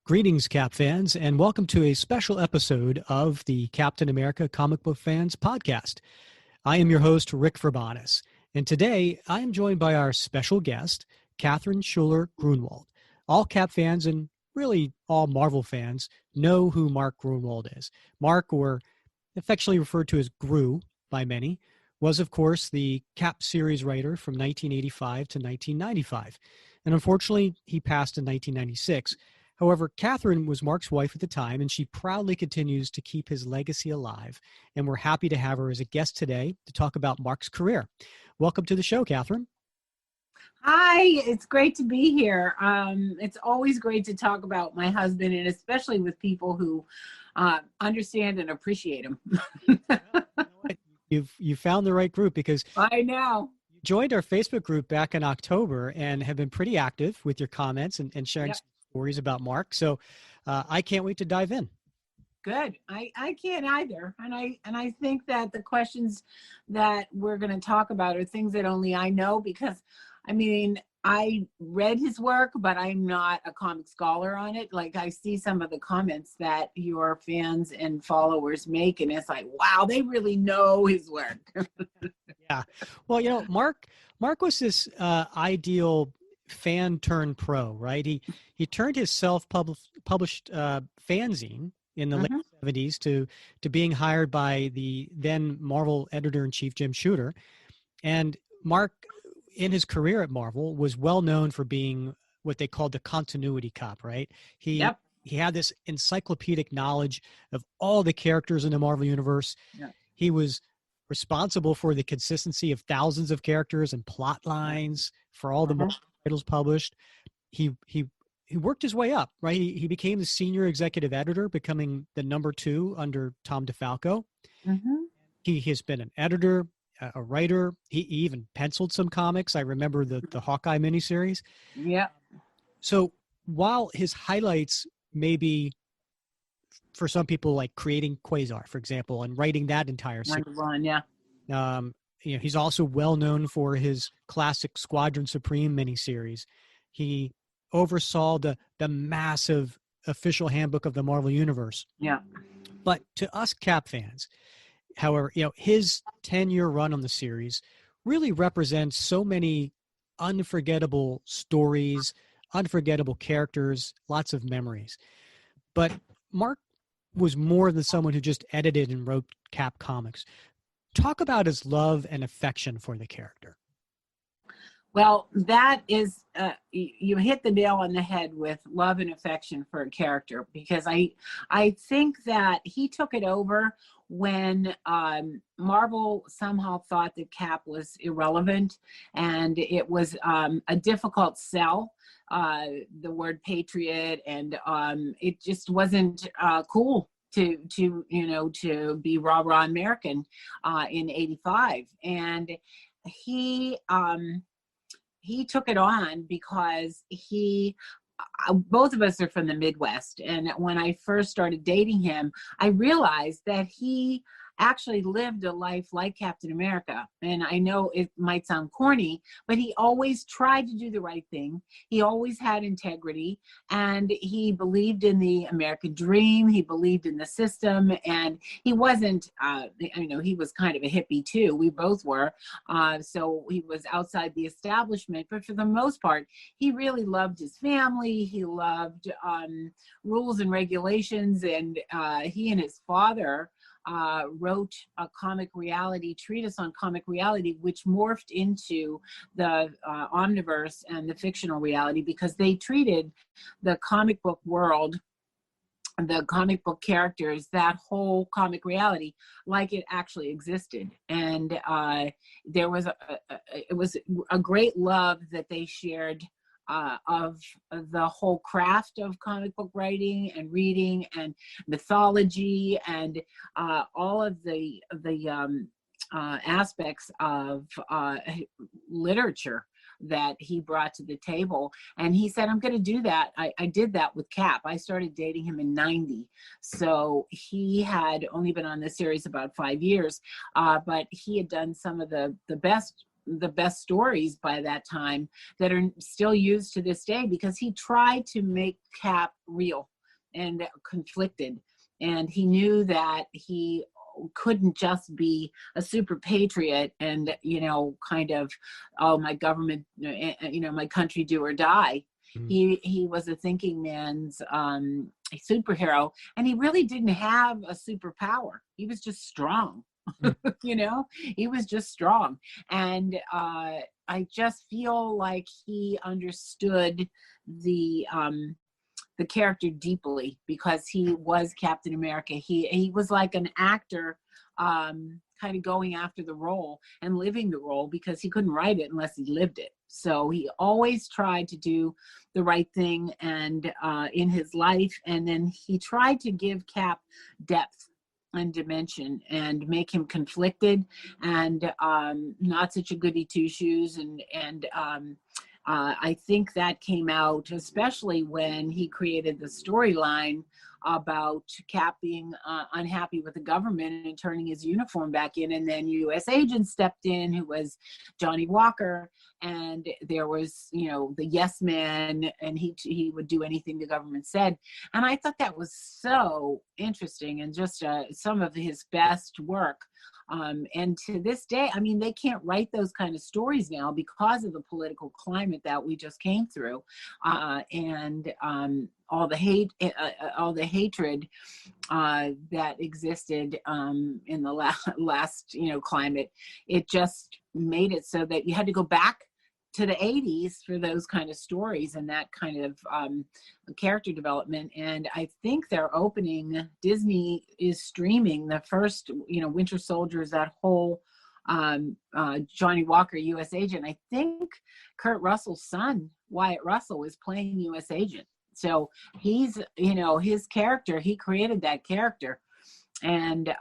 Greetings, Cap fans, and welcome to a special episode of the Captain America Comic Book Fans podcast. I am your host, Rick Verbanis, and today I am joined by our special guest, Catherine Schuller-Gruenwald. All Cap fans and really all Marvel fans know who Mark Gruenwald is. Mark, or affectionately referred to as Gru by many, was, of course, the Cap series writer from 1985 to 1995, and unfortunately, he passed in 1996. However, Catherine was Mark's wife at the time, and she proudly continues to keep his legacy alive, and we're happy to have her as a guest today to talk about Mark's career. Welcome to the show, Catherine. Hi, it's great to be here. It's always great to talk about my husband, and especially with people who understand and appreciate him. You found the right group, because I know. You joined our Facebook group back in October and have been pretty active with your comments and sharing stories about Mark. So I can't wait to dive in. Good. I can't either. And I think that the questions that we're going to talk about are things that only I know, because I mean, I read his work, but I'm not a comic scholar on it. Like, I see some of the comments that your fans and followers make, and it's like, wow, they really know his work. Yeah. Well, you know, Mark was this ideal fan turned pro, right? He turned his self-published fanzine in the late 70s to being hired by the then Marvel editor-in-chief Jim Shooter. And Mark, in his career at Marvel, was well known for being what they called the continuity cop, right? He had this encyclopedic knowledge of all the characters in the Marvel universe. Yeah. He was responsible for the consistency of thousands of characters and plot lines for all the Marvel titles published. He worked his way up, right? He became the senior executive editor, becoming the number 2 under Tom DeFalco. He has been an editor, a writer. He even penciled some comics. I remember the Hawkeye miniseries. Yeah. So while his highlights may be, for some people, like creating Quasar, for example, and writing that entire series. He's also well known for his classic Squadron Supreme miniseries. He oversaw the massive official handbook of the Marvel Universe. Yeah. But to us Cap fans, however, his 10-year run on the series really represents so many unforgettable stories, unforgettable characters, lots of memories. But Mark was more than someone who just edited and wrote Cap comics. Talk about his love and affection for the character. Well, that is, you hit the nail on the head with love and affection for a character, because I think that he took it over when Marvel somehow thought that Cap was irrelevant, and it was a difficult sell, the word patriot, and it just wasn't cool to be rah-rah American in 85. And he took it on because both of us are from the Midwest. And when I first started dating him, I realized that he actually lived a life like Captain America. And I know it might sound corny, but he always tried to do the right thing. He always had integrity, and he believed in the American dream. He believed in the system, and he wasn't, he was kind of a hippie too. We both were. So he was outside the establishment, but for the most part, he really loved his family. He loved rules and regulations, and he and his father wrote a comic reality treatise on comic reality, which morphed into the omniverse and the fictional reality, because they treated the comic book world, the comic book characters, that whole comic reality, like it actually existed. And there was it was a great love that they shared of the whole craft of comic book writing and reading and mythology and all of the aspects of literature that he brought to the table. And he said, I'm going to do that. I did that with Cap. I started dating him in 90. So he had only been on the series about 5 years, but he had done some of the best the best stories by that time that are still used to this day, because he tried to make Cap real and conflicted. And he knew that he couldn't just be a super patriot and, kind of, oh, my government, my country do or die. He was a thinking man's superhero, and he really didn't have a superpower. He was just strong. He was just strong. And I just feel like he understood the character deeply, because he was Captain America. He was like an actor, kind of going after the role and living the role, because he couldn't write it unless he lived it. So he always tried to do the right thing and in his life. And then he tried to give Cap depth and dimension and make him conflicted and not such a goody two shoes. And I think that came out, especially when he created the storyline about Cap being unhappy with the government and turning his uniform back in. And then USAgent stepped in, who was Johnny Walker. And there was, the yes man, and he would do anything the government said. And I thought that was so interesting, and just some of his best work. And to this day, I mean, they can't write those kind of stories now because of the political climate that we just came through, and all the hate, all the hatred that existed in the last climate. It just made it so that you had to go back to the 80s for those kind of stories and that kind of character development. And I think they're opening, Disney is streaming the first, Winter Soldiers, that whole Johnny Walker, USAgent. I think Kurt Russell's son, Wyatt Russell, is playing USAgent. So he's, his character, he created that character. And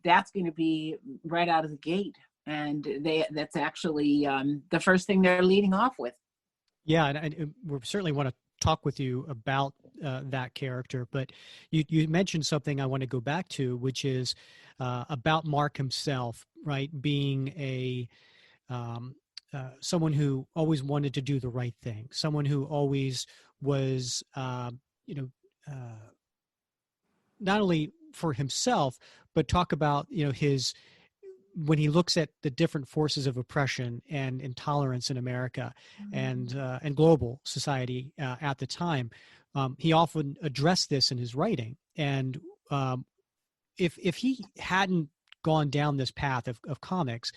that's going to be right out of the gate. And that's actually the first thing they're leading off with. Yeah, and we certainly want to talk with you about that character. But you mentioned something I want to go back to, which is about Mark himself, right? Being a someone who always wanted to do the right thing, someone who always was, not only for himself, but talk about, his, when he looks at the different forces of oppression and intolerance in America and global society at the time, he often addressed this in his writing. And if he hadn't gone down this path of comics,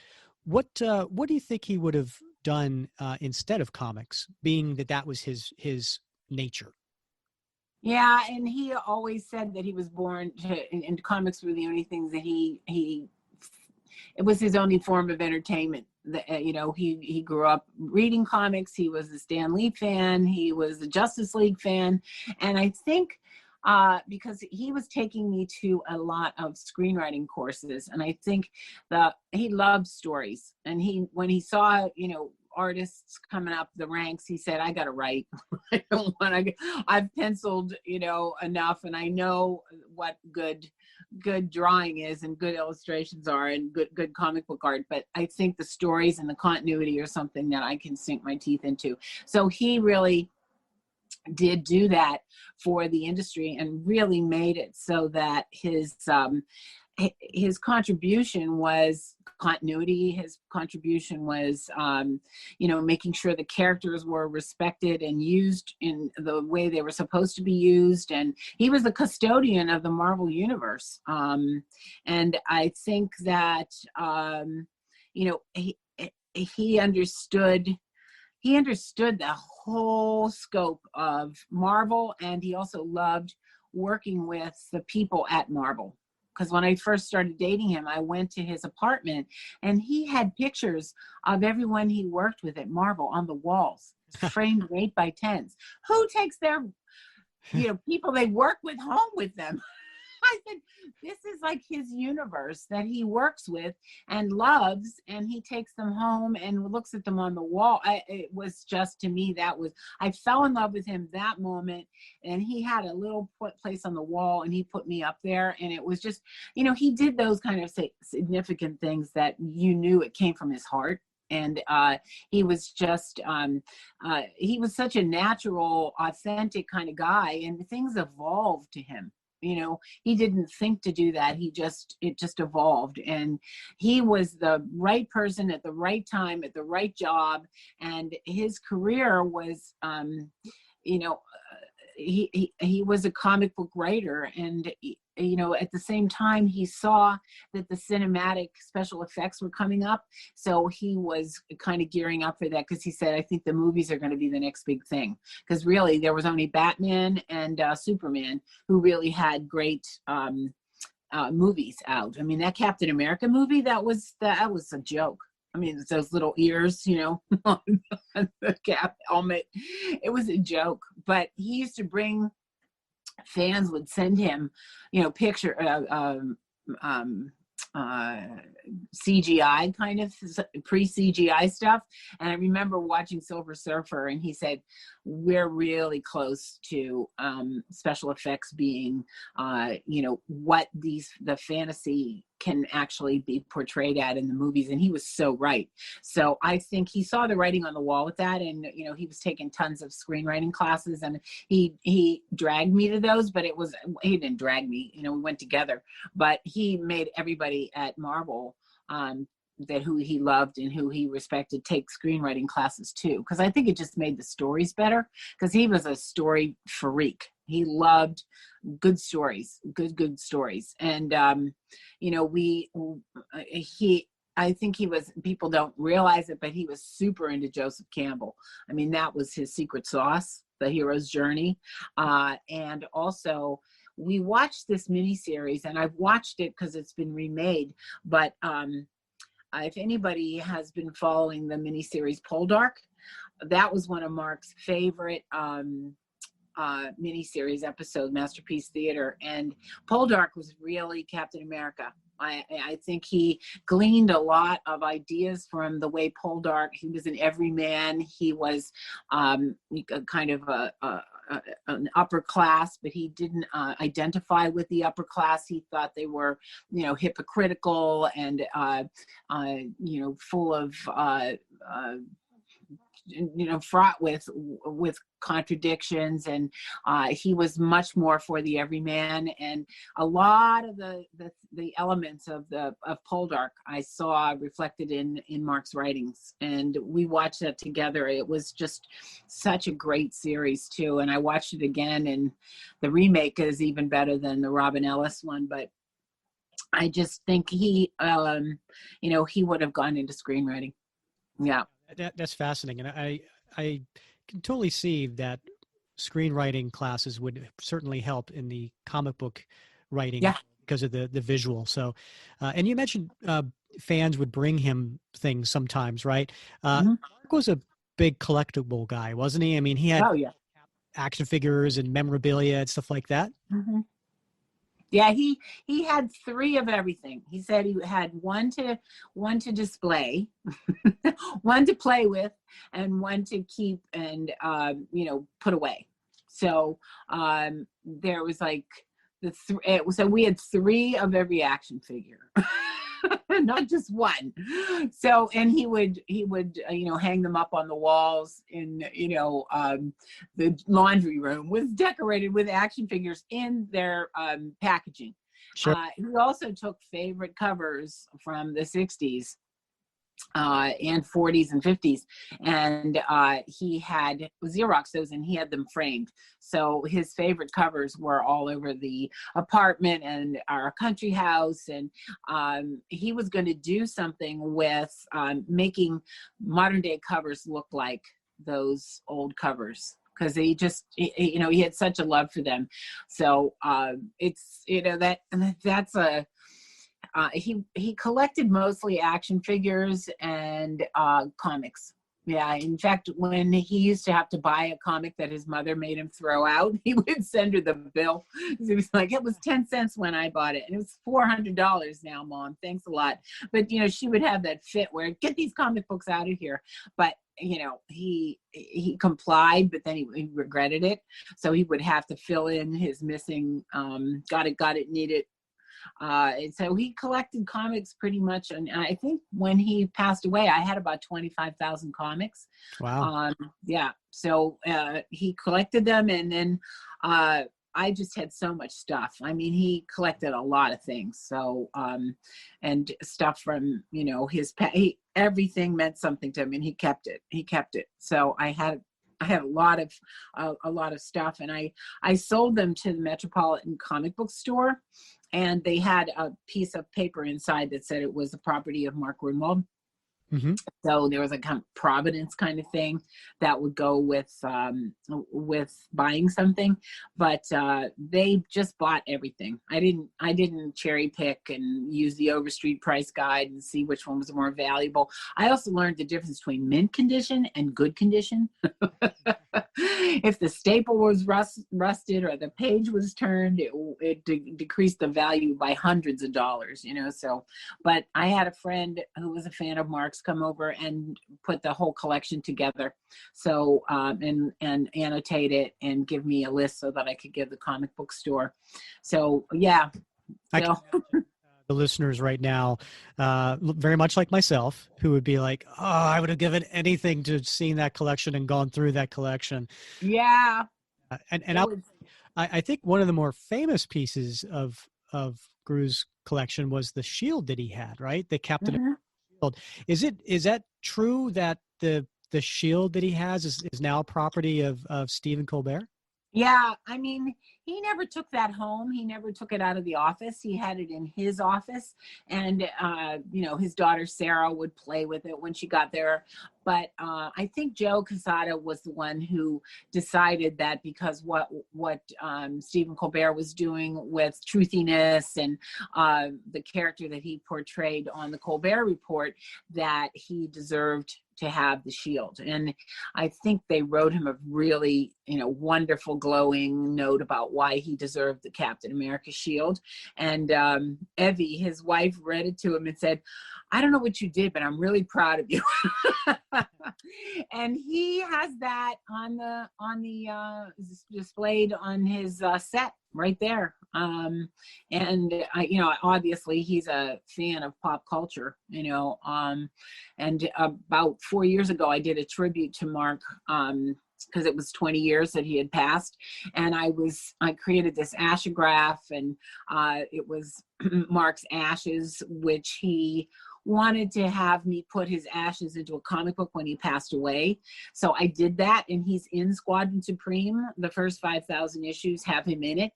what do you think he would have done instead of comics, being that was his nature? Yeah, and he always said that he was born and comics were the only things that it was his only form of entertainment. He grew up reading comics. He was a Stan Lee fan. He was a Justice League fan. And I think because he was taking me to a lot of screenwriting courses, and I think that he loved stories. And when he saw, artists coming up the ranks, he said, I got to write. I've penciled, enough, and I know what good drawing is and good illustrations are and good comic book art, but I think the stories and the continuity are something that I can sink my teeth into. So he really did do that for the industry and really made it so that his contribution was continuity. His contribution was, making sure the characters were respected and used in the way they were supposed to be used. And he was the custodian of the Marvel universe. And I think that, he understood the whole scope of Marvel, and he also loved working with the people at Marvel. Because when I first started dating him, I went to his apartment and he had pictures of everyone he worked with at Marvel on the walls, framed 8x10s. Who takes their, people they work with home with them? I said, this is like his universe that he works with and loves, and he takes them home and looks at them on the wall. It was just, to me, I fell in love with him that moment, and he had a little place on the wall, and he put me up there, and it was just, he did those kind of significant things that you knew it came from his heart. And he was just he was such a natural, authentic kind of guy, and things evolved to him. You know, he didn't think to do that. It just evolved, and he was the right person at the right time at the right job. And his career was, you know, he was a comic book writer, and you know, at the same time he saw that the cinematic special effects were coming up, so he was kind of gearing up for that, because he said, I think the movies are going to be the next big thing, because really there was only Batman and Superman who really had great movies out. I mean, that Captain America movie, that was a joke. I mean, those little ears, you know, on the cap helmet. It was a joke. But he used to bring, fans would send him, you know, CGI, kind of pre-CGI stuff. And I remember watching Silver Surfer, and he said, we're really close to special effects being, you know, what the fantasy can actually be portrayed at in the movies. And he was so right. So I think he saw the writing on the wall with that. And, you know, he was taking tons of screenwriting classes, and he dragged me to those, but he didn't drag me, you know, we went together, but he made everybody at Marvel, that who he loved and who he respected, take screenwriting classes too. Because I think it just made the stories better, because he was a story freak. He loved good stories, good stories. And, you know, I think he was, people don't realize it, but he was super into Joseph Campbell. I mean, that was his secret sauce, the hero's journey. And also, we watched this miniseries, and I've watched it because it's been remade, but if anybody has been following the miniseries Poldark, that was one of Mark's favorite miniseries episode, Masterpiece Theater. And Poldark was really Captain America. I think he gleaned a lot of ideas from the way Poldark, he was an everyman. He was kind of an upper class, but he didn't identify with the upper class. He thought they were, you know, hypocritical and, you know, full of, you know, fraught with contradictions. And he was much more for the everyman. And a lot of the elements of Poldark I saw reflected in Mark's writings, and we watched that together. It was just such a great series too. And I watched it again, and the remake is even better than the Robin Ellis one. But I just think he, you know, he would have gone into screenwriting. Yeah. That's fascinating. And I can totally see that screenwriting classes would certainly help in the comic book writing, yeah, because of the visual. So, and you mentioned fans would bring him things sometimes, right? Mark was a big collectible guy, wasn't he? I mean, he had action figures and memorabilia and stuff like that. Mm-hmm. Yeah, he had 3 of everything. He said he had one to display, one to play with, and one to keep and you know, put away. So there was like so we had 3 of every action figure. Not just one. So, and he would you know, hang them up on the walls in, you know, the laundry room was decorated with action figures in their packaging. Sure. He also took favorite covers from the 60s and 40s and 50s, and he had Xerox those, and he had them framed. So his favorite covers were all over the apartment and our country house. And he was going to do something with making modern day covers look like those old covers, because he just, you know, he had such a love for them. So it's, you know, that's a he collected mostly action figures and comics. Yeah, in fact, when he used to have to buy a comic that his mother made him throw out, he would send her the bill. He was like, it was 10 cents when I bought it, and it was $400 now, Mom. Thanks a lot. But, you know, she would have that fit where, get these comic books out of here. But, you know, he complied, but then he regretted it. So he would have to fill in his missing, got it, need it. And so he collected comics pretty much. And I think when he passed away, I had about 25,000 comics. Wow. Yeah. So he collected them, and then I just had so much stuff. I mean, he collected a lot of things. So, and stuff from, you know, everything meant something to him, and he kept it. He kept it. So I had a lot of stuff, and I sold them to the Metropolitan Comic Book Store, and they had a piece of paper inside that said it was the property of Mark Gruenwald. Mm-hmm. So there was a kind of providence kind of thing that would go with buying something, but they just bought everything. I didn't cherry pick and use the Overstreet price guide and see which one was more valuable. I also learned the difference between mint condition and good condition. If the staple was rusted or the page was turned, it decreased the value by hundreds of dollars, you know. So, but I had a friend who was a fan of Mark's come over and put the whole collection together. So, and annotate it and give me a list so that I could give the comic book store. So, yeah. So. The listeners right now, very much like myself, who would be like, oh, I would have given anything to seen that collection and gone through that collection. Yeah. I think one of the more famous pieces of Gru's collection was the shield that he had, right? The Captain America shield. Is that true that the shield that he has is now property of Stephen Colbert? Yeah, I mean, he never took that home. He never took it out of the office. He had it in his office, and you know, his daughter Sarah would play with it when she got there. But I think Joe Quesada was the one who decided that because what Stephen Colbert was doing with truthiness and the character that he portrayed on the Colbert Report, that he deserved to have the shield. And I think they wrote him a really, you know, wonderful glowing note about why he deserved the Captain America shield. And Evie, his wife, read it to him and said, I don't know what you did, but I'm really proud of you. And he has that on the displayed on his set right there. And you know, obviously he's a fan of pop culture, you know, and about 4 years ago, I did a tribute to Mark, because it was 20 years that he had passed. And I created this ashograph, and it was Mark's ashes, which he wanted to have me put his ashes into a comic book when he passed away. So I did that, and he's in Squadron Supreme. The first 5,000 issues have him in it.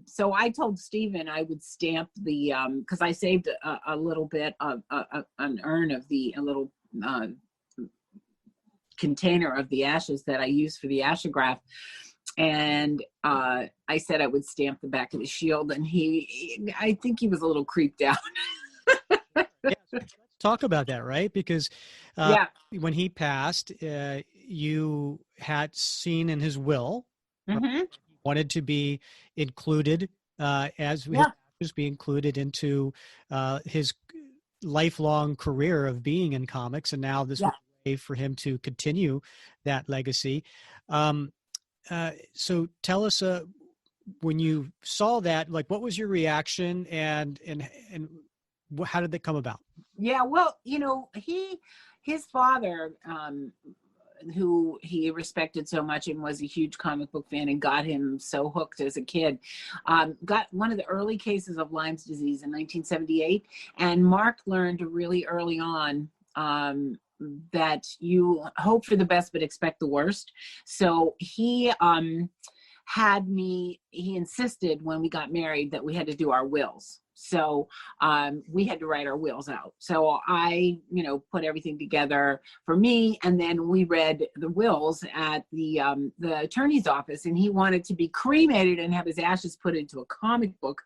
So I told Stephen I would stamp the, because I saved a little bit of an urn of a little container of the ashes that I used for the ashograph. And I said I would stamp the back of the shield, and I think he was a little creeped out. Yeah, let's talk about that, right? Because when he passed, you had seen in his will, right, wanted to be included his ashes be included into his lifelong career of being in comics, and now this was a way for him to continue that legacy. So tell us, when you saw that, like, what was your reaction, and how did that come about? Yeah, well, you know, his father, who he respected so much and was a huge comic book fan and got him so hooked as a kid, got one of the early cases of Lyme's disease in 1978. And Mark learned really early on that you hope for the best but expect the worst. So he insisted when we got married that we had to do our wills. So we had to write our wills out. So I, you know, put everything together for me, and then we read the wills at the attorney's office, and he wanted to be cremated and have his ashes put into a comic book.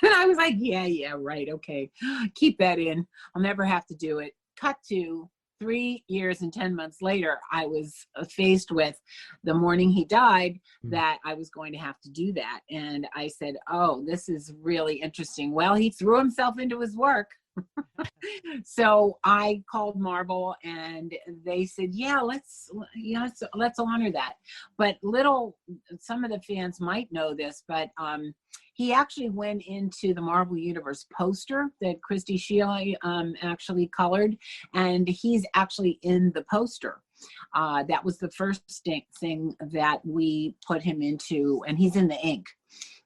And I was like, yeah, right, okay, keep that in. I'll never have to do it. Cut to 3 years and 10 months later, I was faced with the morning he died that I was going to have to do that. And I said, oh, this is really interesting. Well, he threw himself into his work. So I called Marvel, and they said, yeah, let's honor that. But some of the fans might know this, but he actually went into the Marvel Universe poster that Christy Sheila actually colored, and he's actually in the poster. That was the first thing that we put him into, and he's in the ink.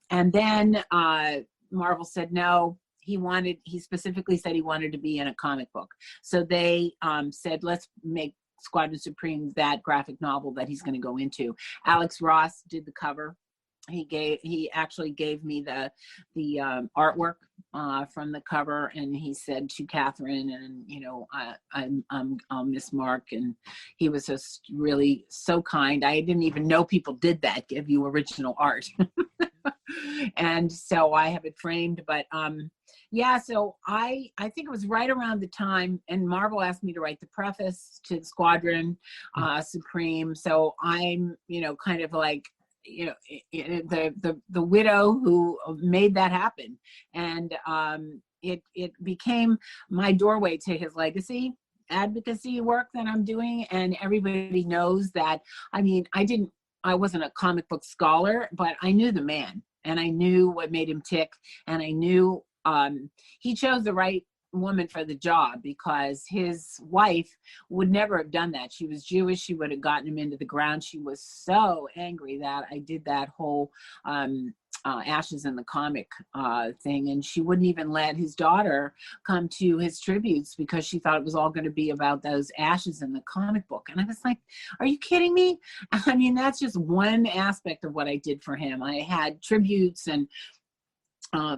And then Marvel said no. He specifically said he wanted to be in a comic book. So they said, let's make Squadron Supreme that graphic novel that he's going to go into. Alex Ross did the cover. He actually gave me the artwork from the cover, and he said to Catherine, and I'll miss Mark, and he was just really so kind. I didn't even know people did that, give you original art. And so I have it framed, but yeah, so I think it was right around the time, and Marvel asked me to write the preface to Squadron Supreme. So I'm, kind of like, the widow who made that happen. And it became my doorway to his legacy advocacy work that I'm doing. And everybody knows that, I wasn't a comic book scholar, but I knew the man, and I knew what made him tick, and I knew he chose the right woman for the job, because his wife would never have done that. She was Jewish. She would have gotten him into the ground. She was so angry that I did that whole Ashes in the Comic thing, and she wouldn't even let his daughter come to his tributes because she thought it was all going to be about those ashes in the comic book. And I was like, are you kidding me? That's just one aspect of what I did for him. I had tributes and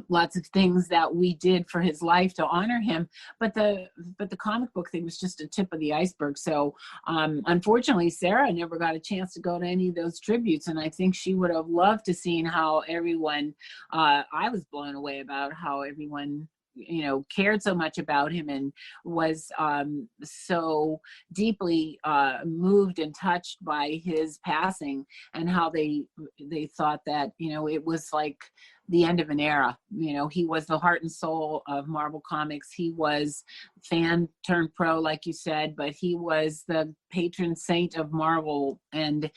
lots of things that we did for his life to honor him, but the comic book thing was just a tip of the iceberg. So unfortunately, Sarah never got a chance to go to any of those tributes, and I think she would have loved to seen how everyone, I was blown away about how everyone cared so much about him and was so deeply moved and touched by his passing, and how they thought that it was like the end of an era. He was the heart and soul of Marvel Comics. He was fan turned pro, like you said, but he was the patron saint of Marvel. And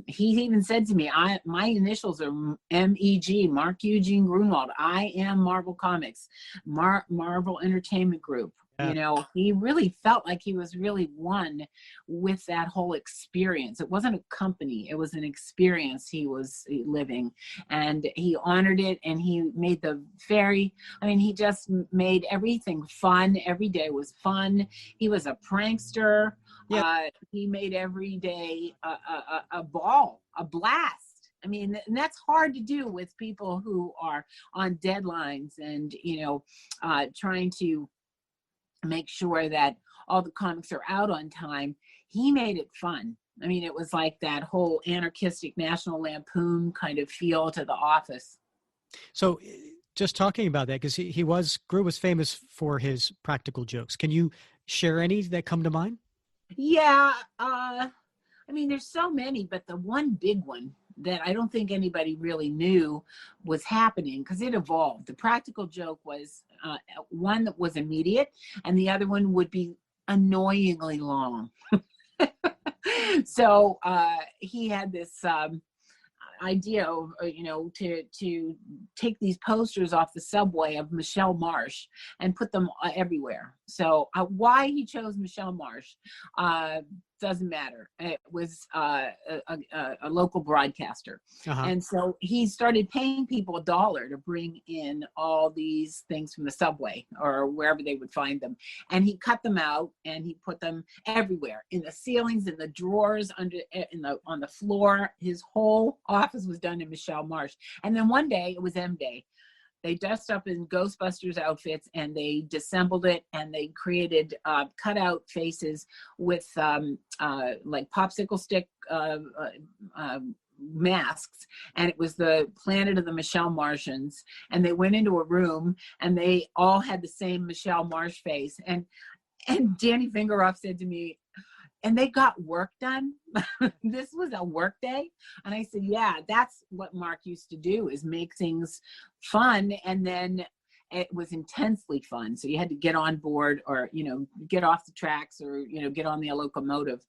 he even said to me, my initials are MEG, Mark Eugene Gruenwald. I am Marvel Comics, Marvel Entertainment Group. Yeah. He really felt like he was really one with that whole experience. It wasn't a company, it was an experience he was living, and he honored it. And he made he just made everything fun. Every day was fun. He was a prankster. Yeah. He made every day a ball, a blast. And that's hard to do with people who are on deadlines and, trying to make sure that all the comics are out on time. He made it fun. It was like that whole anarchistic National Lampoon kind of feel to The Office. So just talking about that, because Gru was famous for his practical jokes. Can you share any that come to mind? Yeah. There's so many, but the one big one that I don't think anybody really knew was happening, because it evolved. The practical joke was one that was immediate, and the other one would be annoyingly long. So he had this idea of, to take these posters off the subway of Michelle Marsh and put them everywhere. So why he chose Michelle Marsh doesn't matter. It was a local broadcaster. Uh-huh. And so he started paying people $1 to bring in all these things from the subway or wherever they would find them. And he cut them out and he put them everywhere, in the ceilings, in the drawers, on the floor. His whole office was done in Michelle Marsh. And then one day, it was M Day. They dressed up in Ghostbusters outfits and they disassembled it, and they created cutout faces with like popsicle stick masks. And it was the planet of the Michelle Martians. And they went into a room and they all had the same Michelle Marsh face. And Danny Fingeroff said to me, and they got work done. This was a work day. And I said, yeah, that's what Mark used to do, is make things fun. And then it was intensely fun. So you had to get on board or, get off the tracks or, get on the locomotive.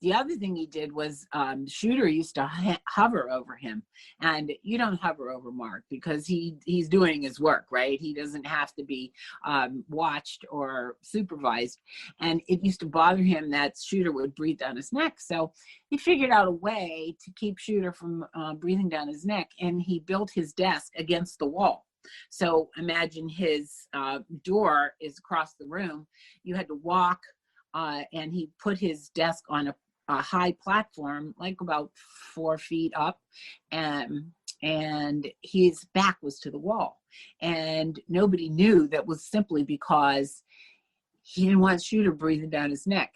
The other thing he did was Shooter used to hover over him, and you don't hover over Mark because he's doing his work, right? He doesn't have to be watched or supervised, and it used to bother him that Shooter would breathe down his neck. So he figured out a way to keep Shooter from breathing down his neck, and he built his desk against the wall. So imagine his door is across the room. You had to walk, and he put his desk on a high platform, like about 4 feet up, and his back was to the wall. And nobody knew that was simply because he didn't want Shooter breathing down his neck.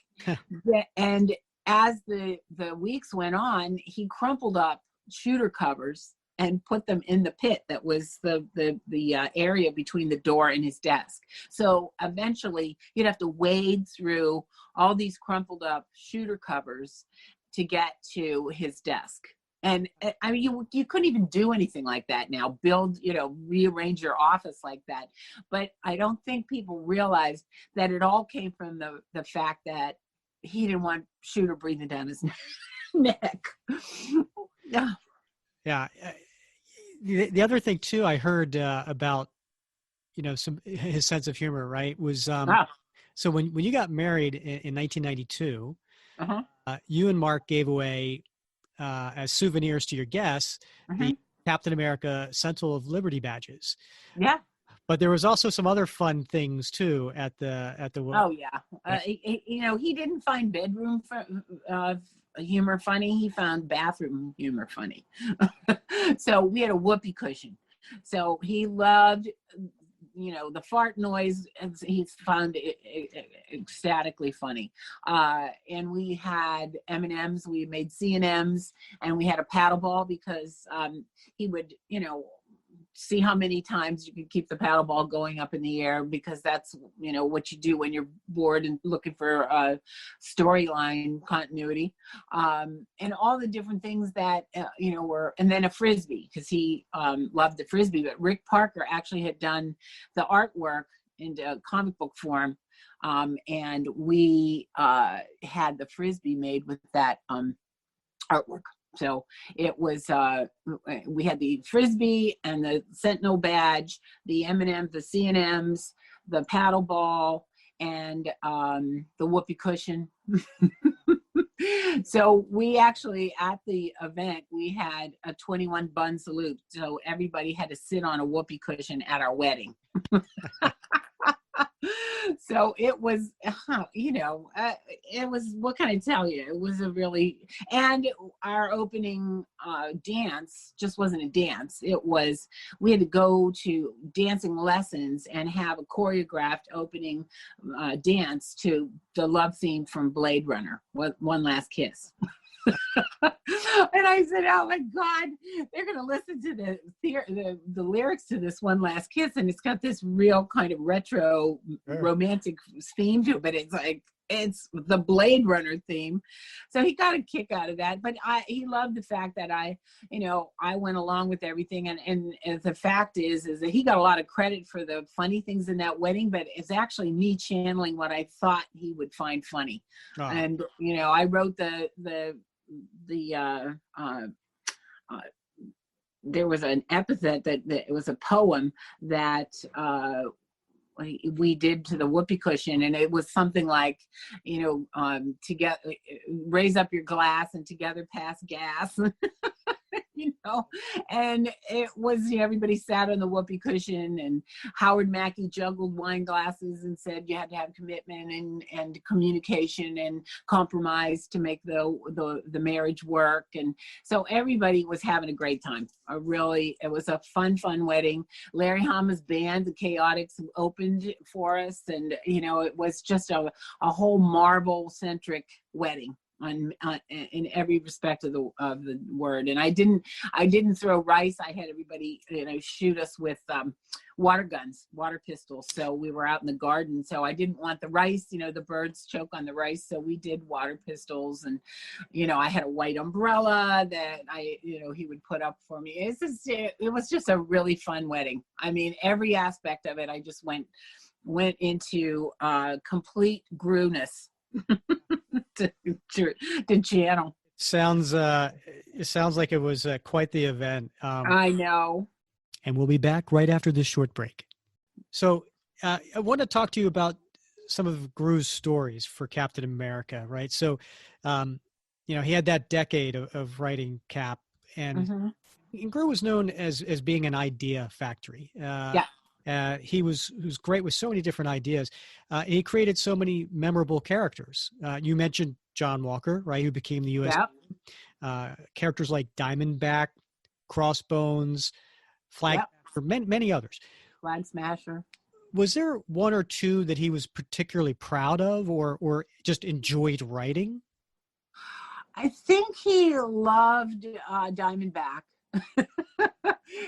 And as the weeks went on, he crumpled up Shooter covers and put them in the pit that was the area between the door and his desk. So eventually you'd have to wade through all these crumpled up Shooter covers to get to his desk. And I mean, you couldn't even do anything like that now, rearrange your office like that. But I don't think people realized that it all came from the fact that he didn't want Shooter breathing down his neck. Yeah. Yeah. The other thing too, I heard about, his sense of humor, right? Was so when you got married in 1992, you and Mark gave away as souvenirs to your guests the Captain America Sentinel of Liberty badges. Yeah. But there was also some other fun things too at the. Oh yeah, he didn't find bedroom humor funny. He found bathroom humor funny. So we had a whoopee cushion. So he loved, the fart noise. He found it ecstatically funny. And we had M&Ms. We made C&Ms, and we had a paddle ball because he would, see how many times you could keep the paddle ball going up in the air, because that's, what you do when you're bored and looking for storyline continuity, and all the different things that, were, and then a Frisbee, because he loved the Frisbee. But Rick Parker actually had done the artwork into comic book form, and we had the Frisbee made with that artwork. So it was, we had the Frisbee and the Sentinel badge, the M&Ms, the C&Ms, the paddle ball, and the whoopee cushion. So we actually, at the event, we had a 21 bun salute. So everybody had to sit on a whoopee cushion at our wedding. So it was, it was, what can I tell you? It was a really, and our opening dance just wasn't a dance. It was, we had to go to dancing lessons and have a choreographed opening dance to the love theme from Blade Runner, One Last Kiss. And I said, oh my God, they're going to listen to the lyrics to this One Last Kiss, and it's got this real kind of retro romantic theme to it, but it's like, it's the Blade Runner theme. So he got a kick out of that, but he loved the fact that I went along with everything. And the fact is that he got a lot of credit for the funny things in that wedding, but it's actually me channeling what I thought he would find funny. Oh. And, I wrote there was an epithet that it was a poem that we did to the whoopee cushion, and it was something like, together, raise up your glass and together pass gas. And it was, everybody sat on the whoopee cushion, and Howard Mackey juggled wine glasses and said you had to have commitment and communication and compromise to make the marriage work. And so everybody was having a great time. It was a fun wedding. Larry Hama's band, the Chaotix, opened for us, and it was just a whole Marvel-centric wedding. in every respect of the word. And I didn't throw rice. I had everybody, shoot us with water guns, water pistols. So we were out in the garden. So I didn't want the rice, the birds choke on the rice. So we did water pistols, and, I had a white umbrella that he would put up for me. It was just a really fun wedding. I mean, every aspect of it, I just went into complete Grue-ness to channel. It sounds like it was quite the event. I know. And we'll be back right after this short break. So I want to talk to you about some of Grue's stories for Captain America, right? So, he had that decade of writing Cap, and Grue was known as being an idea factory. He was great with so many different ideas. He created so many memorable characters. You mentioned John Walker, right, who became the U.S. Characters like Diamondback, Crossbones, Flag, or many others. Flag Smasher. Was there one or two that he was particularly proud of, or just enjoyed writing? I think he loved Diamondback,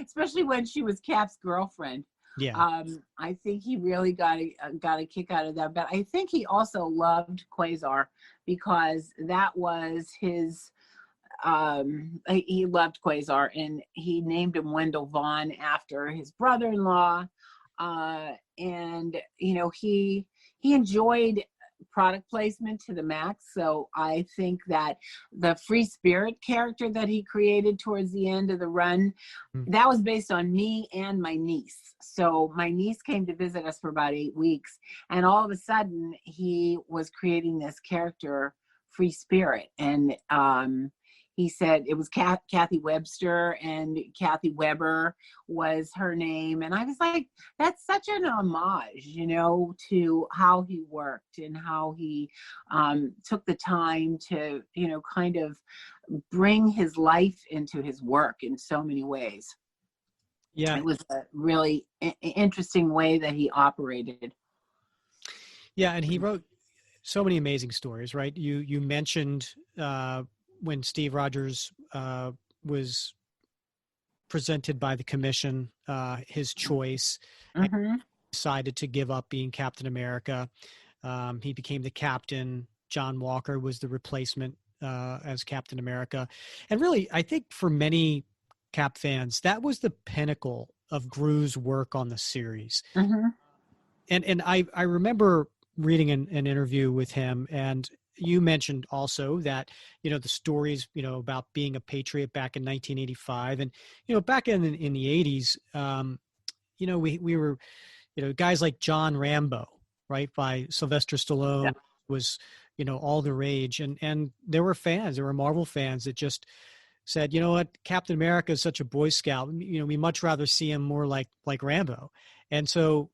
especially when she was Cap's girlfriend. Yeah. I think he really got a kick out of that. But I think he also loved Quasar, because that was his. He loved Quasar, and he named him Wendell Vaughn after his brother-in-law. And he enjoyed product placement to the max. So I think that the free spirit character that he created towards the end of the run, that was based on me and my niece. So my niece came to visit us for about 8 weeks, and all of a sudden he was creating this character, Free Spirit. And he said it was Kathy Webster, and Kathy Weber was her name. And I was like, that's such an homage, to how he worked and how he took the time to, kind of bring his life into his work in so many ways. Yeah. It was a really interesting way that he operated. Yeah. And he wrote so many amazing stories, right? You mentioned, when Steve Rogers was presented by the commission, his choice, decided to give up being Captain America. He became the captain. John Walker was the replacement as Captain America. And really, I think for many Cap fans, that was the pinnacle of Grue's work on the series. And I remember reading an interview with him, and you mentioned also that, the stories, about being a patriot back in 1985, and, back in the 80s, we were, guys like John Rambo, right, by Sylvester Stallone was, all the rage. And there were Marvel fans that just said, you know what, Captain America is such a Boy Scout. We much rather see him more like Rambo. And so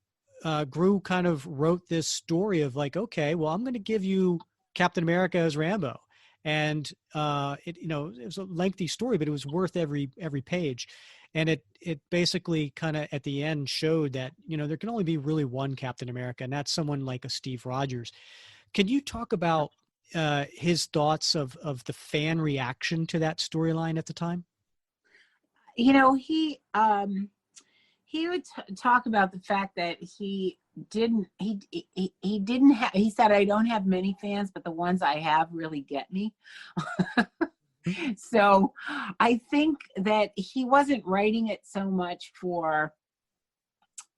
Grue kind of wrote this story of like, okay, well, I'm going to give you Captain America as Rambo. And it was a lengthy story, but it was worth every page. And it basically kind of at the end showed that, there can only be really one Captain America, and that's someone like a Steve Rogers. Can you talk about his thoughts of the fan reaction to that storyline at the time? He would talk about the fact that he said, I don't have many fans, but the ones I have really get me. So I think that he wasn't writing it so much for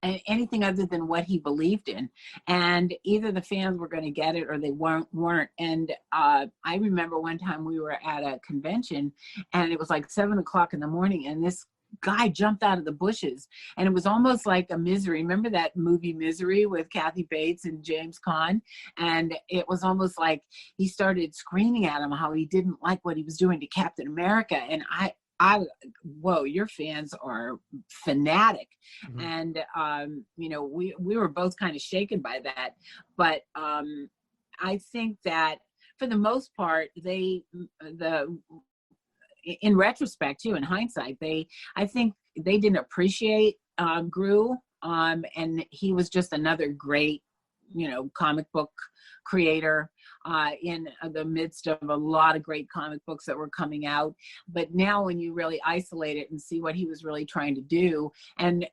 anything other than what he believed in, and either the fans were going to get it or they weren't. And I remember one time we were at a convention, and it was like 7:00 in the morning, and this guy jumped out of the bushes, and it was almost like a Misery. Remember that movie Misery with Kathy Bates and James Caan? And it was almost like he started screaming at him how he didn't like what he was doing to Captain America. And whoa, your fans are fanatic. And we were both kind of shaken by that. But I think that for the most part, in retrospect too, in hindsight, I think they didn't appreciate Grue, and he was just another great comic book creator in the midst of a lot of great comic books that were coming out. But now when you really isolate it and see what he was really trying to do, and,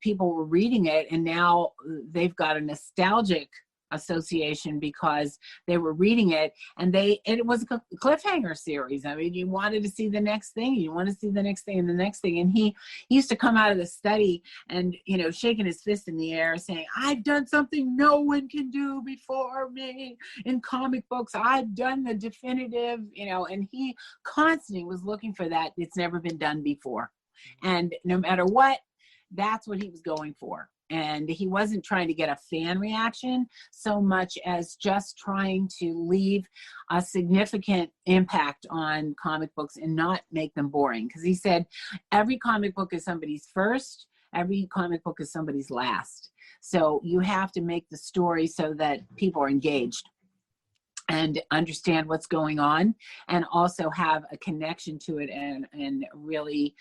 people were reading it, and now they've got a nostalgic association because they were reading it, and it was a cliffhanger series. I mean, you wanted to see the next thing, you want to see the next thing and the next thing. And he used to come out of the study and, shaking his fist in the air saying, I've done something no one can do before me in comic books. I've done the definitive, and he constantly was looking for that. It's never been done before. And no matter what, that's what he was going for. And he wasn't trying to get a fan reaction so much as just trying to leave a significant impact on comic books and not make them boring. Because he said, every comic book is somebody's first, every comic book is somebody's last. So you have to make the story so that people are engaged and understand what's going on, and also have a connection to it, and really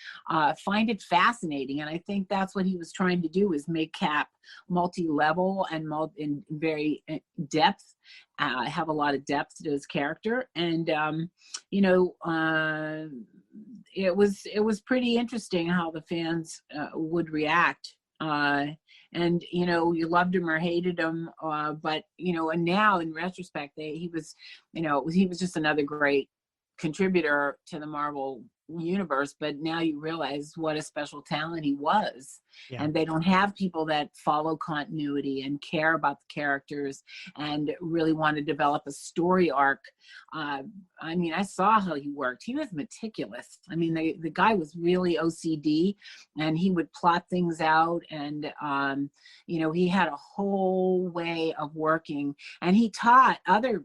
find it fascinating. And I think that's what he was trying to do, is make Cap multi-level and in very depth, have a lot of depth to his character. And it was pretty interesting how the fans would react. And you loved him or hated him, but and now in retrospect, he was just another great contributor to the Marvel universe. But now you realize what a special talent he was. Yeah. And they don't have people that follow continuity and care about the characters and really want to develop a story arc. I saw how he worked. He was meticulous. I mean, the guy was really OCD, and he would plot things out, and he had a whole way of working, and he taught other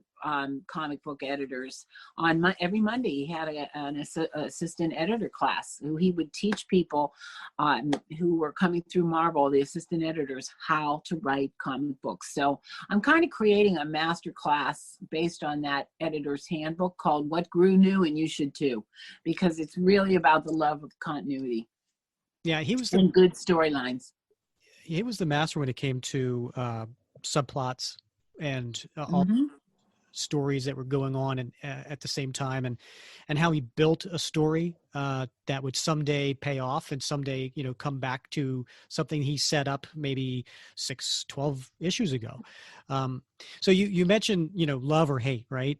comic book editors on every Monday. He had an assistant editor class who he would teach people who were coming through Marvel, the assistant editors, how to write comic books. So I'm kind of creating a master class based on that editor's handbook called What Gru Knew and You Should Too, because it's really about the love of continuity. Yeah, he was and good storylines. He was the master when it came to subplots and all stories that were going on and at the same time, and how he built a story that would someday pay off and someday come back to something he set up maybe 12 issues ago. So you mentioned love or hate, right?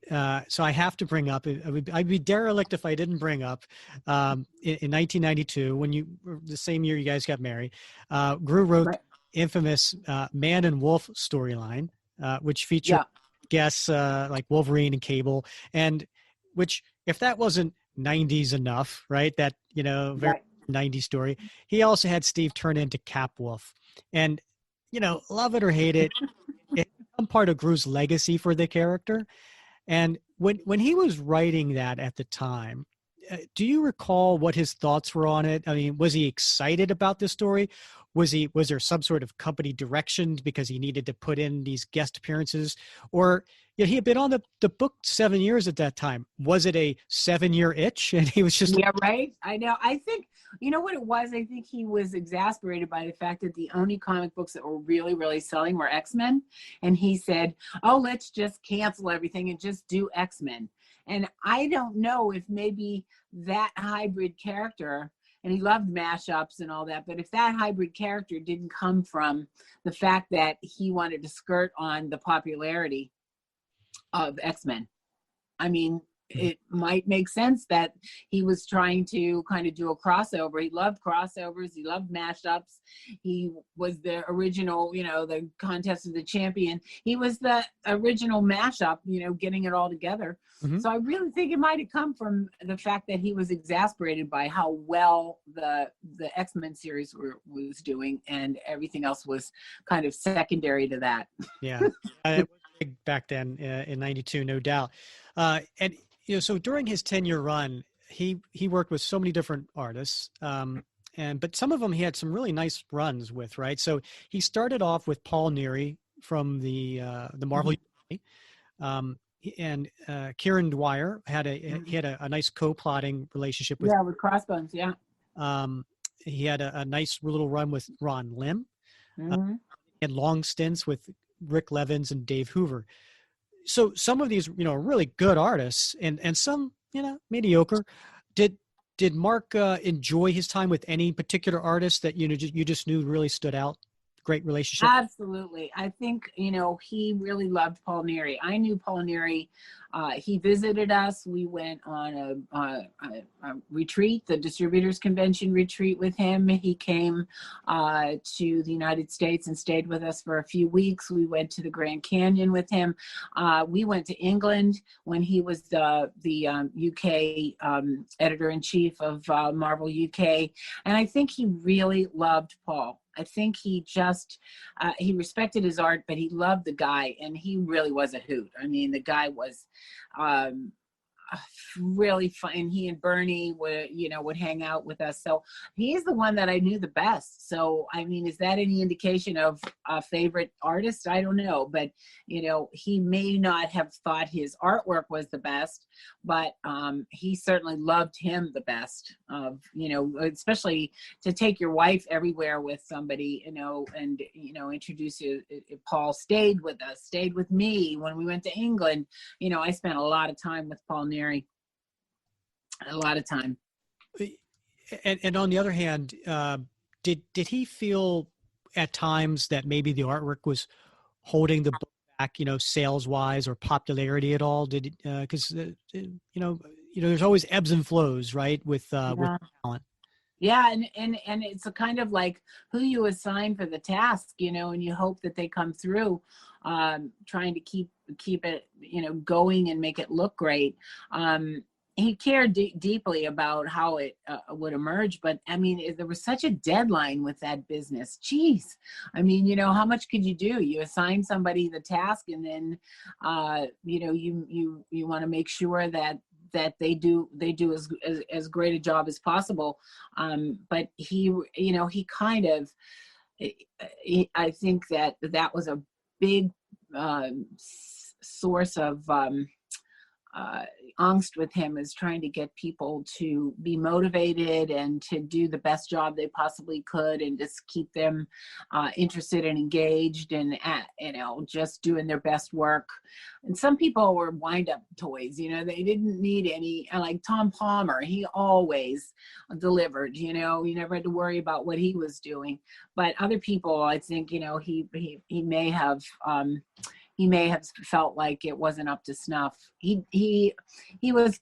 So I have to bring up, I'd be derelict if I didn't bring up in 1992, when the same year you guys got married, Gru wrote infamous Man and Wolf storyline, which featured guests like Wolverine and Cable, and which, if that wasn't 90s enough, right? That, very 90s story. He also had Steve turn into Cap Wolf, and, love it or hate it, it's some part of Gru's legacy for the character. And when he was writing that at the time, do you recall what his thoughts were on it? I mean, was he excited about this story? Was there some sort of company direction because he needed to put in these guest appearances? Or he had been on the book 7 years at that time. Was it a 7-year itch? And he was just... Yeah, right. I know. I think, what it was? I think he was exasperated by the fact that the only comic books that were really, really selling were X-Men. And he said, oh, let's just cancel everything and just do X-Men. And I don't know if maybe that hybrid character, and he loved mashups and all that, but if that hybrid character didn't come from the fact that he wanted to skirt on the popularity of X-Men, I mean, it might make sense that he was trying to kind of do a crossover. He loved crossovers. He loved mashups. He was the original, the Contest of the Champion. He was the original mashup, getting it all together. Mm-hmm. So I really think it might have come from the fact that he was exasperated by how well the X-Men series was doing, and everything else was kind of secondary to that. Yeah, it was big back then in '92, no doubt. And so during his 10-year run, he worked with so many different artists, but some of them he had some really nice runs with, right? So he started off with Paul Neary from the Marvel, and Kieran Dwyer had a nice co-plotting relationship with with Crossbones, he had a nice little run with Ron Lim. He had long stints with Rick Levins and Dave Hoover. So some of these, are really good artists, and some, mediocre. Did Mark enjoy his time with any particular artist that you just knew really stood out? Great relationship. Absolutely. I think, he really loved Paul Neary. I knew Paul Neary. He visited us. We went on a retreat, the Distributors Convention retreat with him. He came to the United States and stayed with us for a few weeks. We went to the Grand Canyon with him. We went to England when he was the UK editor-in-chief of Marvel UK. And I think he really loved Paul. I think he just, he respected his art, but he loved the guy, and he really was a hoot. I mean, the guy was really fun. He and Bernie would hang out with us. So he's the one that I knew the best. So, I mean, is that any indication of a favorite artist? I don't know, but, he may not have thought his artwork was the best, but he certainly loved him the best especially to take your wife everywhere with somebody, and, introduce you. Paul stayed with us, stayed with me when we went to England. I spent a lot of time with Paul Neary. A lot of time. And on the other hand, did he feel at times that maybe the artwork was holding the book back, sales wise or popularity at all? Did because there's always ebbs and flows, right? With talent. Yeah, and it's a kind of like who you assign for the task, and you hope that they come through, trying to keep it, going and make it look great. He cared deeply about how it would emerge, but I mean, there was such a deadline with that business. Jeez, I mean, how much could you do? You assign somebody the task, and then, you want to make sure that they do as great a job as possible. But he kind of, I think that was a big source of angst with him, is trying to get people to be motivated and to do the best job they possibly could, and just keep them interested and engaged, and just doing their best work. And some people were wind-up toys, they didn't need any. Like Tom Palmer, he always delivered. You never had to worry about what he was doing. But other people, I think, he may have. He may have felt like it wasn't up to snuff. He was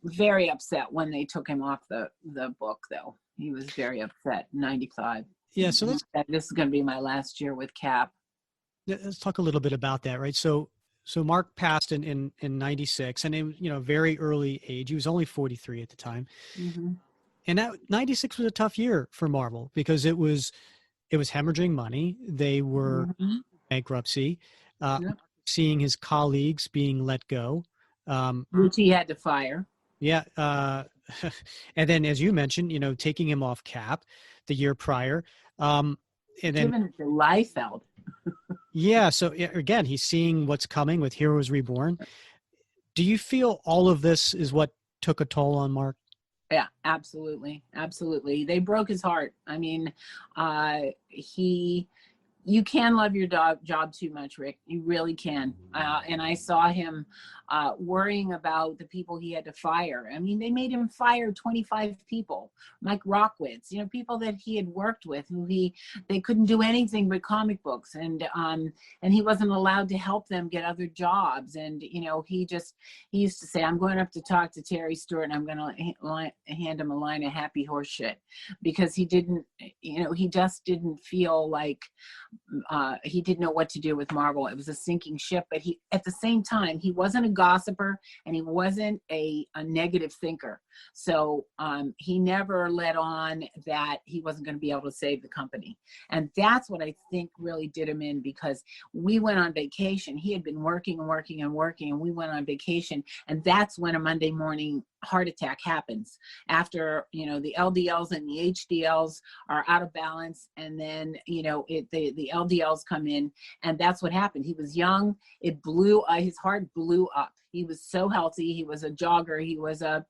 very upset when they took him off the book, though. He was very upset in 95. Yeah, so this is going to be my last year with Cap. Let's talk a little bit about that, right? So Mark passed in 96, and in very early age. He was only 43 at the time. Mm-hmm. And that 96 was a tough year for Marvel because it was hemorrhaging money. They were bankruptcy. Seeing his colleagues being let go, which he had to fire. Yeah, and then, as you mentioned, taking him off Cap the year prior, and then given it to Liefeld. Yeah, so again, he's seeing what's coming with Heroes Reborn. Do you feel all of this is what took a toll on Mark? Yeah, absolutely, absolutely. They broke his heart. I mean, you can love your job too much, Rick. You really can. And I saw him worrying about the people he had to fire. I mean, they made him fire 25 people. Mike Rockwitz, people that he had worked with, who they couldn't do anything but comic books, and he wasn't allowed to help them get other jobs. And he used to say, "I'm going up to talk to Terry Stewart, and I'm going to hand him a line of happy horse shit," because he didn't, he just didn't feel like. He didn't know what to do with Marvel. It was a sinking ship, but at the same time, he wasn't a gossiper, and he wasn't a negative thinker. So he never let on that he wasn't going to be able to save the company. And that's what I think really did him in, because we went on vacation. He had been working and working and working, and we went on vacation. And that's when a Monday morning heart attack happens, after the LDLs and the HDLs are out of balance, and then the LDLs come in, and that's what happened. He was young. It blew, his heart blew up. He was so healthy. He was a jogger. He was a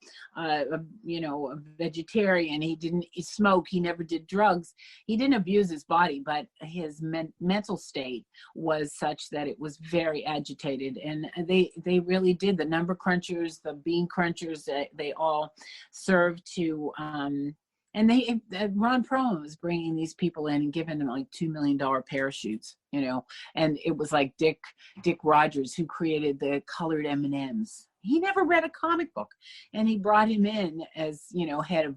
vegetarian. He didn't smoke. He never did drugs. He didn't abuse his body, but his mental state was such that it was very agitated. And they really did. The number crunchers, the bean crunchers, they all served to, and Ron Perlman was bringing these people in and giving them like $2 million parachutes, and it was like Dick Rogers, who created the colored M&Ms. He never read a comic book, and he brought him in as, head of,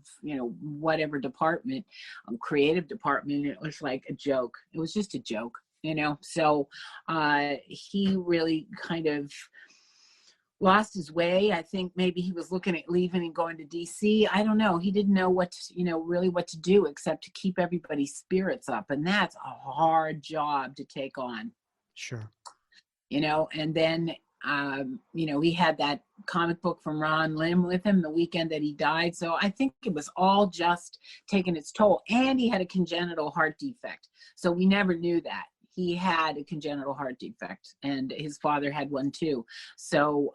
whatever department, creative department. It was like a joke. It was just a joke, so he really kind of lost his way. I think maybe he was looking at leaving and going to DC. I don't know. He didn't know what to do except to keep everybody's spirits up. And that's a hard job to take on. Sure. And then, he had that comic book from Ron Lim with him the weekend that he died. So I think it was all just taking its toll. And he had a congenital heart defect. So we never knew that. He had a congenital heart defect, and his father had one too. So,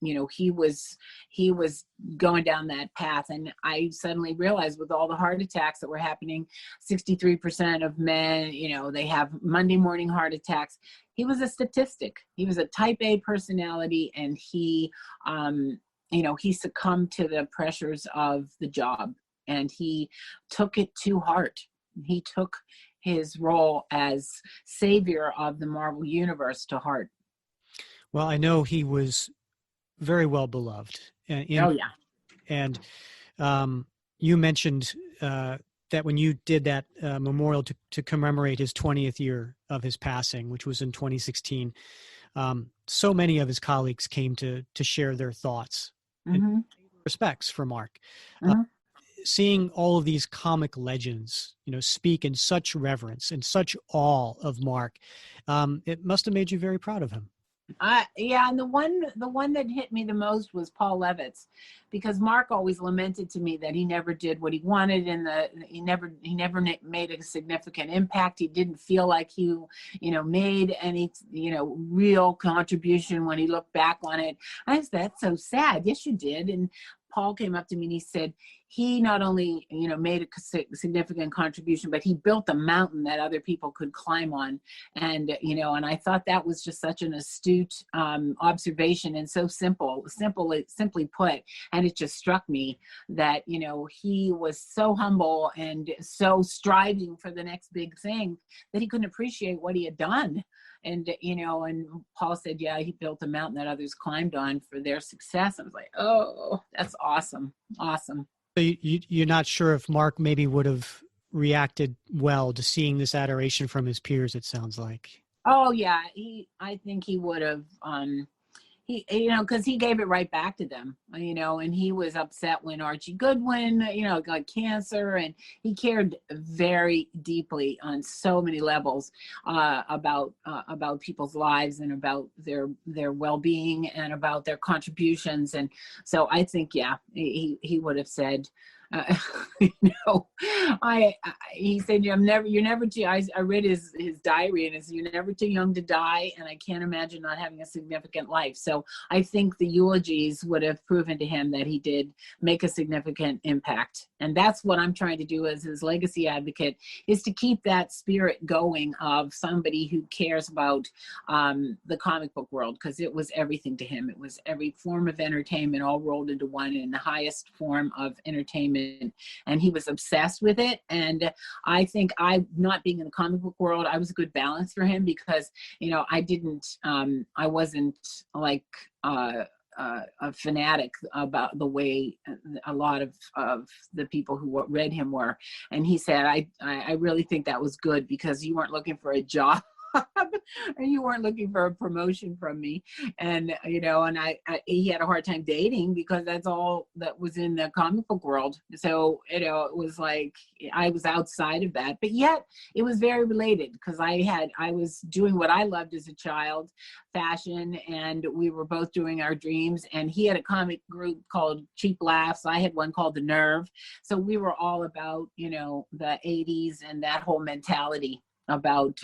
he was going down that path. And I suddenly realized, with all the heart attacks that were happening, 63% of men, they have Monday morning heart attacks. He was a statistic. He was a type A personality, and he succumbed to the pressures of the job, and he took it to heart. He took his role as savior of the Marvel Universe to heart. Well, I know he was very well beloved. And you mentioned that when you did that memorial to commemorate his 20th year of his passing, which was in 2016, so many of his colleagues came to share their thoughts and respects for Mark. Seeing all of these comic legends, speak in such reverence and such awe of Mark, it must have made you very proud of him. And the one that hit me the most was Paul Levitz, because Mark always lamented to me that he never did what he wanted, and he never made a significant impact. He didn't feel like he, made any, real contribution when he looked back on it. I said, that's so sad. Yes, you did. And Paul came up to me and he said he not only, made a significant contribution, but he built a mountain that other people could climb on. And, and I thought that was just such an astute observation, and so simply put. And it just struck me that, he was so humble and so striving for the next big thing that he couldn't appreciate what he had done. And, and Paul said, yeah, he built a mountain that others climbed on for their success. I was like, oh, that's awesome. Awesome. So you're not sure if Mark maybe would have reacted well to seeing this adoration from his peers, it sounds like. Oh, yeah. I think he would have, because he gave it right back to them, and he was upset when Archie Goodwin, got cancer, and he cared very deeply on so many levels about people's lives and about their well-being and about their contributions. And so I think, yeah, he would have said, he said, you're never too, I read his diary, and it's, you're never too young to die. And I can't imagine not having a significant life. So I think the eulogies would have proven to him that he did make a significant impact. And that's what I'm trying to do as his legacy advocate, is to keep that spirit going of somebody who cares about the comic book world, because it was everything to him. It was every form of entertainment all rolled into one, in the highest form of entertainment. And he was obsessed with it. And I think not being in the comic book world, I was a good balance for him, because, I wasn't like a fanatic about the way a lot of the people who read him were. And he said, I really think that was good, because you weren't looking for a job. And you weren't looking for a promotion from me. And, he had a hard time dating, because that's all that was in the comic book world. So, it was like, I was outside of that, but yet it was very related, because I was doing what I loved as a child, fashion, and we were both doing our dreams. And he had a comic group called Cheap Laughs. I had one called The Nerve. So we were all about, the 80s and that whole mentality. about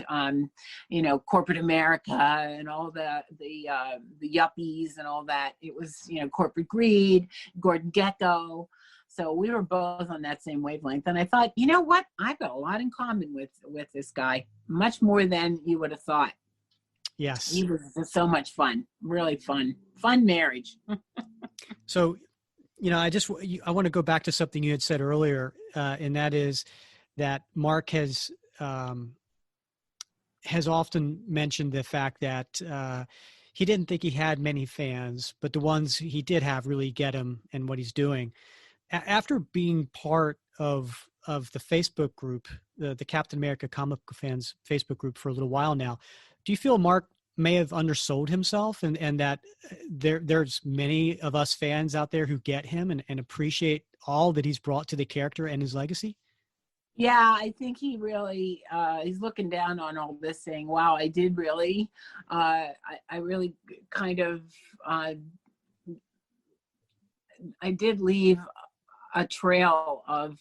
corporate America and all the yuppies and all that. It was corporate greed, Gordon Gekko. So we were both on that same wavelength, and I thought, you know what, I've got a lot in common with this guy, much more than you would have thought. Yes, he was just so much fun, really fun marriage. So, I want to go back to something you had said earlier, and that is that Mark has often mentioned the fact that he didn't think he had many fans, but the ones he did have really get him and what he's doing. After being part of the Facebook group, the Captain America comic book fans Facebook group for a little while now, do you feel Mark may have undersold himself, and that there's many of us fans out there who get him and appreciate all that he's brought to the character and his legacy? Yeah, I think he really he's looking down on all this, saying, wow, I did really I really kind of I did leave a trail of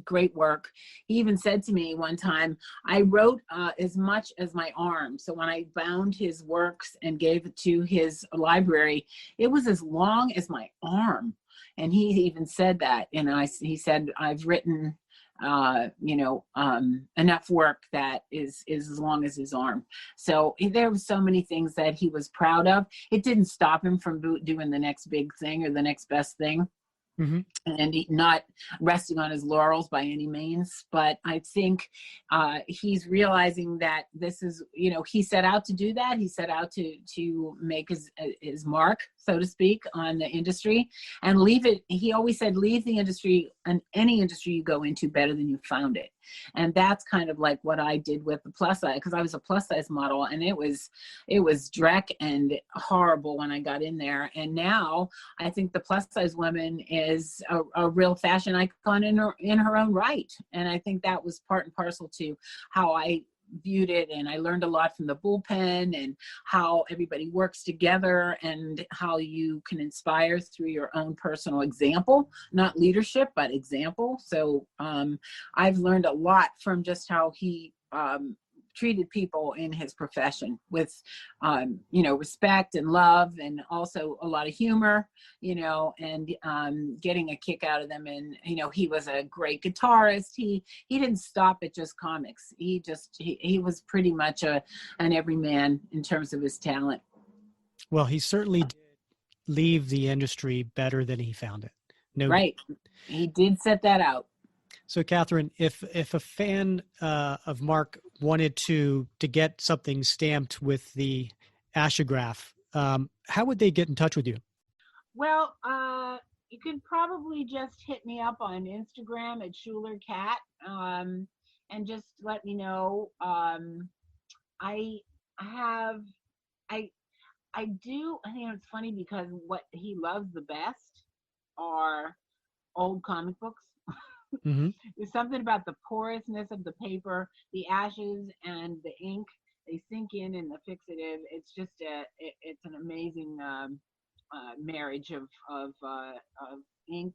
great work. He even said to me one time, I wrote as much as my arm. So when I bound his works and gave it to his library, it was as long as my arm. And he even said that, he said, I've written enough work that is as long as his arm. So there were so many things that he was proud of. It didn't stop him from doing the next big thing or the next best thing. Mm-hmm. And not resting on his laurels by any means, but I think he's realizing that this is, he set out to do that. He set out to make his mark, so to speak, on the industry and leave it. He always said, leave the industry and any industry you go into better than you found it. And that's kind of like what I did with the plus size, because I was a plus size model, and it was dreck and horrible when I got in there. And now I think the plus size woman is a real fashion icon in her own right. And I think that was part and parcel to how I viewed it, and I learned a lot from the bullpen and how everybody works together and how you can inspire through your own personal example, not leadership, but example. So I've learned a lot from just how he treated people in his profession with, respect and love, and also a lot of humor, and getting a kick out of them. And, he was a great guitarist. He didn't stop at just comics. He was pretty much an everyman in terms of his talent. Well, he certainly did leave the industry better than he found it. No, right. He did set that out. So, Catherine, if a fan of Mark wanted to get something stamped with the ashograph, how would they get in touch with you? Well, you could probably just hit me up on Instagram at SchullerCat, and just let me know. I think it's funny because what he loves the best are old comic books. Mm-hmm. There's something about the porousness of the paper, the ashes and the ink. They sink in the fixative. It's just it's an amazing marriage of ink,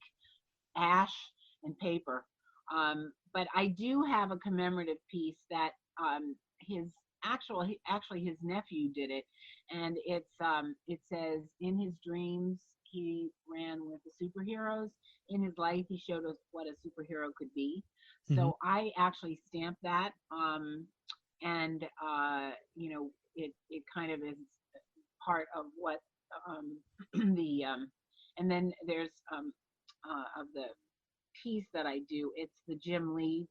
ash, and paper. But I do have a commemorative piece that actually his nephew did it, and it says, in his dreams he ran with the superheroes. In his life, he showed us what a superhero could be. Mm-hmm. So I actually stamped that, and it kind of is part of what and then there's of the piece that I do. It's the Jim Lee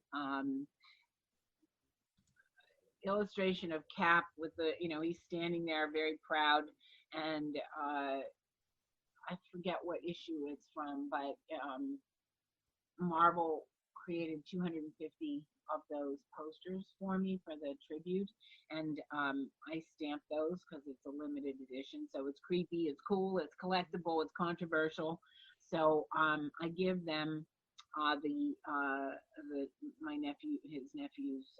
illustration of Cap with the, he's standing there very proud, and I forget what issue it's from, but Marvel created 250 of those posters for me for the tribute, and I stamped those because it's a limited edition. So it's creepy, it's cool, it's collectible, it's controversial. So I give them his nephew's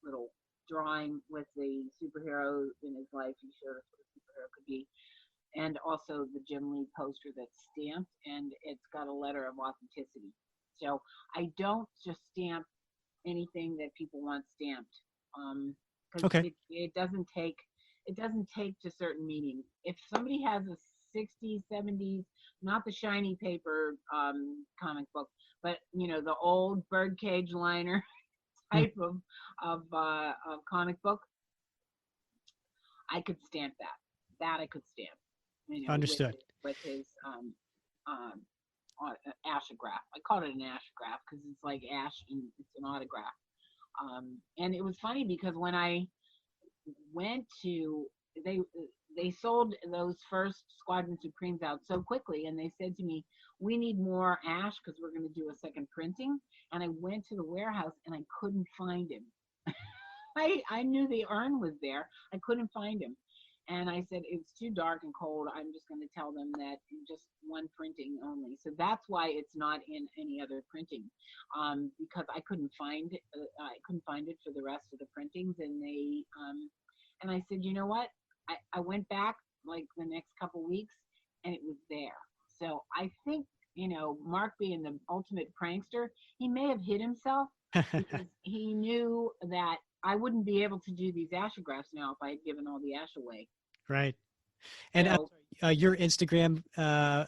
little drawing with the superhero in his life. He showed us what a superhero could be. And also the Jim Lee poster that's stamped, and it's got a letter of authenticity. So I don't just stamp anything that people want stamped. Because Okay. it doesn't take to certain meaning. If somebody has a 60s, 70s, not the shiny paper comic book, but the old birdcage liner Mm, type of comic book, I could stamp that. That I could stamp, understood. with his ashograph. I call it an ashograph because it's like ash and it's an autograph. And it was funny because when I went to they sold those first Squadron Supremes out so quickly, and they said to me, "We need more ash because we're going to do a second printing." And I went to the warehouse and I couldn't find him. I knew the urn was there. I couldn't find him. And I said, it's too dark and cold. I'm just going to tell them that just one printing only. So that's why it's not in any other printing, because I couldn't find it for the rest of the printings. And I said, you know what? I went back like the next couple weeks, and it was there. So I think, Mark being the ultimate prankster, he may have hid himself because he knew that I wouldn't be able to do these ashographs now if I had given all the ash away. Right. And So your Instagram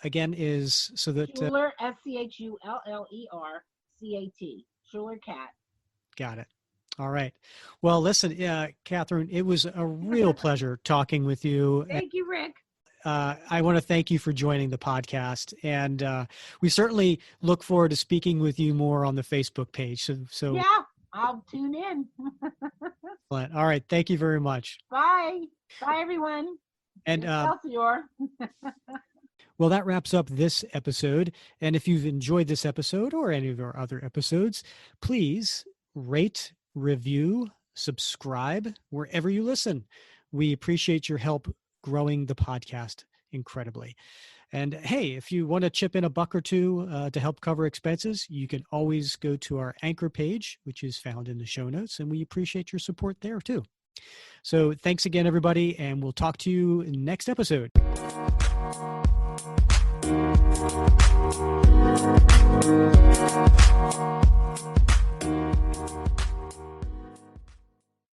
again is so that Schuller, SCHULLERCAT, Schuller Cat. got it. All right. Well, listen, Catherine, it was a real pleasure talking with you. Thank you, Rick. I want to thank you for joining the podcast, and we certainly look forward to speaking with you more on the Facebook page. So Yeah, I'll tune in. all right. Thank you very much. Bye. Bye, everyone. And Excelsior. well, that wraps up this episode. And if you've enjoyed this episode or any of our other episodes, please rate, review, subscribe wherever you listen. We appreciate your help growing the podcast incredibly. And hey, if you want to chip in a buck or two to help cover expenses, you can always go to our Anchor page, which is found in the show notes. And we appreciate your support there too. So thanks again, everybody. And we'll talk to you next episode.